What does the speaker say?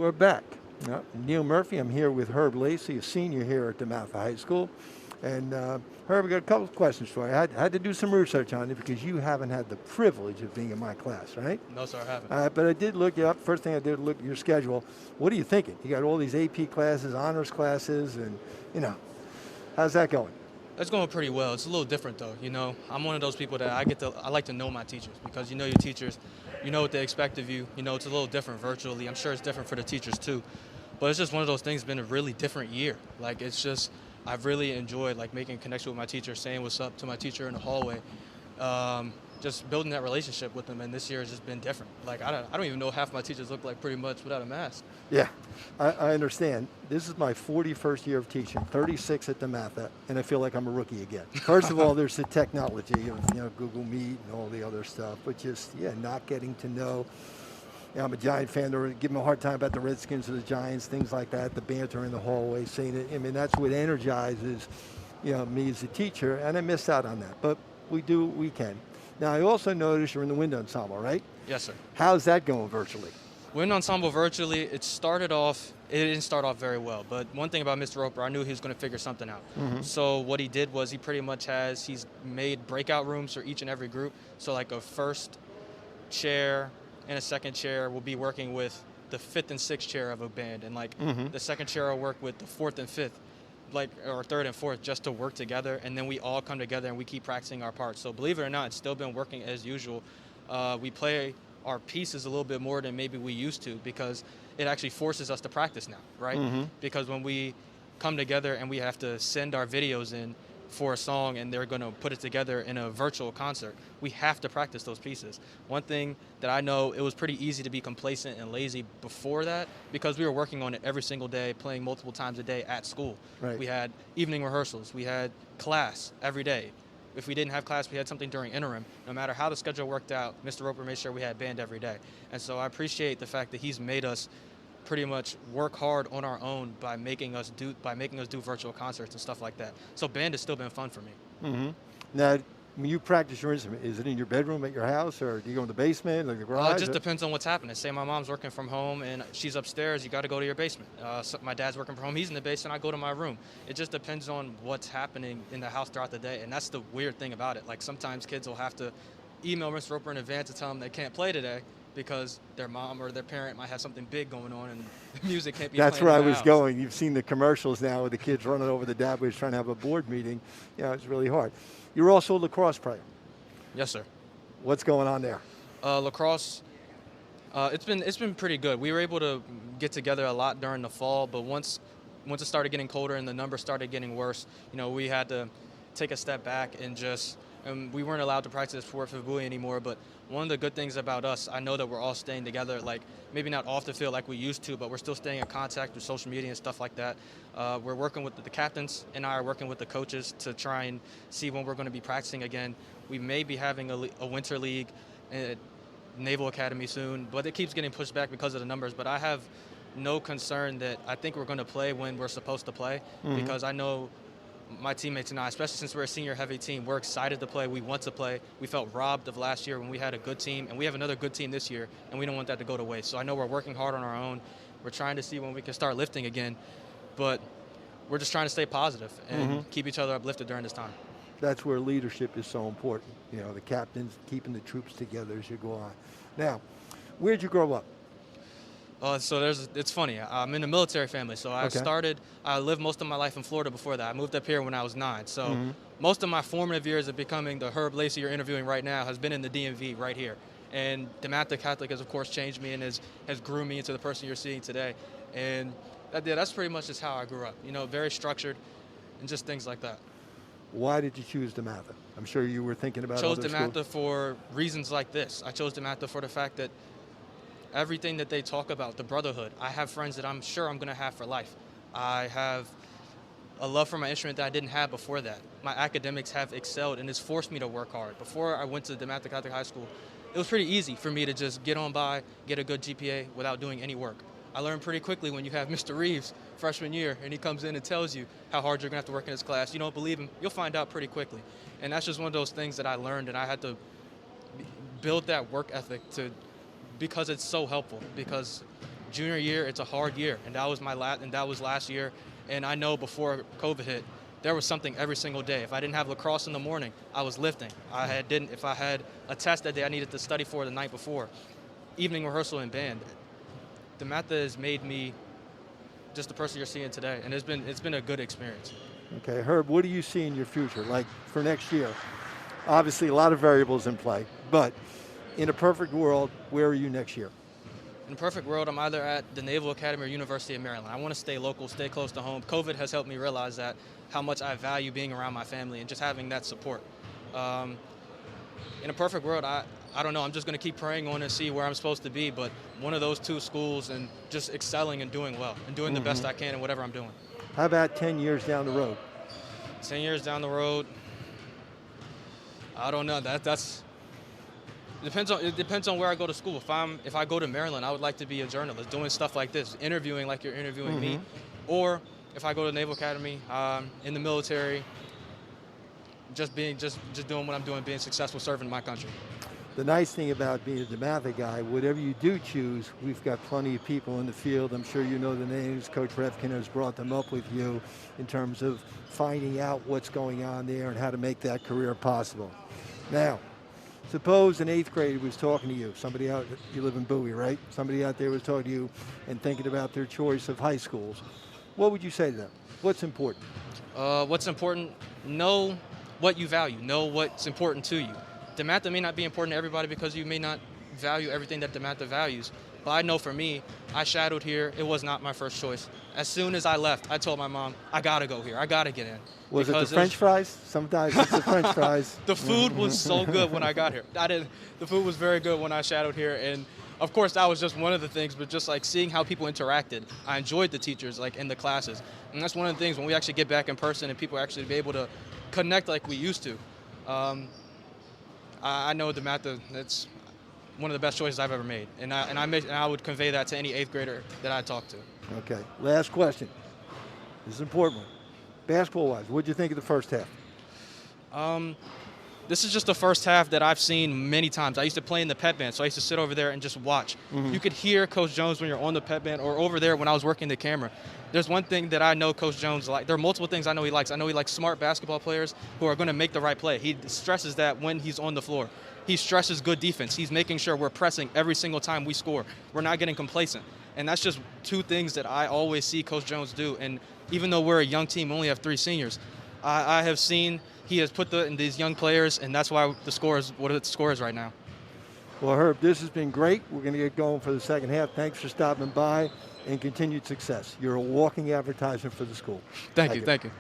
We're back. Neal Murphy, I'm here with Herb Lacy, a senior here at DeMatha High School. And Herb, I got a couple of questions for you. I had to do some research on you because you haven't had the privilege of being in my class, right? No, sir, I haven't. But I did look you up. First thing I did look at your schedule. What are you thinking? You got all these AP classes, honors classes, and, how's that going? It's going pretty well. It's a little different, though. I'm one of those people that I like to know my teachers because you know your teachers, you know what they expect of you. It's a little different virtually. I'm sure it's different for the teachers, too. But it's just one of those things. It's been a really different year. I've really enjoyed making a connection with my teacher, saying what's up to my teacher in the hallway, just building that relationship with them. And this year has just been different. I don't even know half my teachers look like pretty much without a mask. Yeah, I understand. This is my 41st year of teaching, 36 at DeMatha, and I feel like I'm a rookie again. First of all, there's the technology of Google Meet and all the other stuff, but just not getting to know. I'm a Giant fan. They're giving me a hard time about the Redskins or the Giants, things like that. The banter in the hallway, saying it. I mean, that's what energizes, me as a teacher, and I missed out on that. But we do what we can. Now, I also noticed you're in the wind ensemble, right? Yes, sir. How's that going virtually? Wind ensemble virtually, it didn't start off very well. But one thing about Mr. Roper, I knew he was going to figure something out. Mm-hmm. So what he did was he's made breakout rooms for each and every group. So a first chair and a second chair will be working with the fifth and sixth chair of a band. And Mm-hmm. the second chair will work with the fourth and fifth, or third and fourth, just to work together. And then we all come together and we keep practicing our parts. So believe it or not, it's still been working as usual. We play our pieces a little bit more than maybe we used to because it actually forces us to practice now, right? Mm-hmm. Because when we come together and we have to send our videos in for a song and they're going to put it together in a virtual concert, we have to practice those pieces. One thing that I know, it was pretty easy to be complacent and lazy before that because we were working on it every single day, playing multiple times a day at school. Right. We had evening rehearsals. We had class every day. If we didn't have class, we had something during interim. No matter how the schedule worked out, Mr. Roper made sure we had band every day. And so I appreciate the fact that he's made us pretty much work hard on our own by making us do virtual concerts and stuff like that. So band has still been fun for me. Mm-hmm. Now, when you practice your instrument, is it in your bedroom at your house, or do you go in the basement, or the garage? It just depends on what's happening. Say my mom's working from home and she's upstairs, you got to go to your basement. So my dad's working from home, he's in the basement, I go to my room. It just depends on what's happening in the house throughout the day, and that's the weird thing about it. Sometimes kids will have to email Mr. Roper in advance to tell them they can't play today because their mom or their parent might have something big going on and the music can't be That's playing where I in the was house. going. You've seen the commercials now with the kids running over the dad was trying to have a board meeting. It's really hard. You're also a lacrosse player. Yes, sir. What's going on there? Lacrosse, it's been pretty good. We were able to get together a lot during the fall, but once it started getting colder and the numbers started getting worse, we had to take a step back and we weren't allowed to practice Fort Fabui anymore. But one of the good things about us, I know that we're all staying together, maybe not off the field like we used to, but we're still staying in contact with social media and stuff like that. We're working with the captains, and I are working with the coaches to try and see when we're going to be practicing again. We may be having a winter league at Naval Academy soon, but it keeps getting pushed back because of the numbers. But I have no concern that I think we're going to play when we're supposed to play, Mm-hmm. because I know my teammates and I, especially since we're a senior heavy team, we're excited to play. We want to play. We felt robbed of last year when we had a good team, and we have another good team this year, and we don't want that to go to waste. So I know we're working hard on our own. We're trying to see when we can start lifting again, but we're just trying to stay positive and Mm-hmm. keep each other uplifted during this time. That's where leadership is so important. The captains keeping the troops together as you go on. Now, where'd you grow up? It's funny. I'm in a military family, so I lived most of my life in Florida before that. I moved up here when I was 9. So Mm-hmm. most of my formative years of becoming the Herb Lacy you're interviewing right now has been in the DMV right here. And DeMatha Catholic has, of course, changed me and has groomed me into the person you're seeing today. And that's pretty much just how I grew up. Very structured and just things like that. Why did you choose DeMatha? I'm sure you were thinking about chose other DeMatha schools. for reasons like this. I chose DeMatha for the fact that everything that they talk about, the brotherhood, I have friends that I'm sure I'm going to have for life. I have a love for my instrument that I didn't have before that. My academics have excelled, and it's forced me to work hard. Before I went to DeMatha Catholic High School, it was pretty easy for me to just get on by, get a good GPA without doing any work. I learned pretty quickly when you have Mr. Reeves freshman year and he comes in and tells you how hard you're going to have to work in his class. You don't believe him, you'll find out pretty quickly. And that's just one of those things that I learned, and I had to build that work ethic because it's so helpful. Because Junior year, it's a hard year, and that was last year. And I know before COVID hit, there was something every single day. If I didn't have lacrosse in the morning, I was lifting. If I had a test that day I needed to study for the night before, evening rehearsal and band. DeMatha has made me just the person you're seeing today, and it's been a good experience. Okay, Herb, what do you see in your future, like for next year? Obviously, a lot of variables in play, but in a perfect world, where are you next year? In a perfect world, I'm either at the Naval Academy or University of Maryland. I want to stay local, stay close to home. COVID has helped me realize that, how much I value being around my family and just having that support. In a perfect world, I don't know. I'm just going to keep praying on and see where I'm supposed to be, but one of those two schools and just excelling and doing well and doing the best I can in whatever I'm doing. How about 10 years down the road? 10 years down the road, I don't know. It depends on where I go to school. If I go to Maryland, I would like to be a journalist, doing stuff like this, interviewing like you're interviewing me. Or if I go to Naval Academy, in the military, just doing what I'm doing, being successful, serving my country. The nice thing about being a DeMatha guy, whatever you do choose, we've got plenty of people in the field. I'm sure you know the names. Coach Refkin has brought them up with you in terms of finding out what's going on there and how to make that career possible. Now, suppose an 8th grader was talking to you, somebody out, you live in Bowie, right? Somebody out there was talking to you and thinking about their choice of high schools. What would you say to them? What's important? What's important? Know what you value. Know what's important to you. DeMatha may not be important to everybody because you may not value everything that DeMatha values. But I know for me, I shadowed here. It was not my first choice. As soon as I left, I told my mom, I got to go here. I got to get in. Was it the French fries? Sometimes it's the French fries. The food was so good when I got here. The food was very good when I shadowed here. And of course, that was just one of the things, but just like seeing how people interacted. I enjoyed the teachers like in the classes. And that's one of the things when we actually get back in person and people actually be able to connect like we used to. I know DeMatha, it's one of the best choices I've ever made. And I would convey that to any 8th grader that I talk to. Okay, last question. This is an important one. Basketball-wise, what did you think of the first half? This is just the first half that I've seen many times. I used to play in the pep band, so I used to sit over there and just watch. You could hear Coach Jones when you're on the pep band or over there when I was working the camera. There's one thing that I know Coach Jones likes. There are multiple things I know he likes. I know he likes smart basketball players who are going to make the right play. He stresses that when he's on the floor. He stresses good defense. He's making sure we're pressing every single time we score. We're not getting complacent. And that's just two things that I always see Coach Jones do. And even though we're a young team, we only have 3 seniors, I have seen he has put in these young players, and that's why the score is what the score is right now. Well, Herb, this has been great. We're going to get going for the second half. Thanks for stopping by and continued success. You're a walking advertisement for the school. Thank you.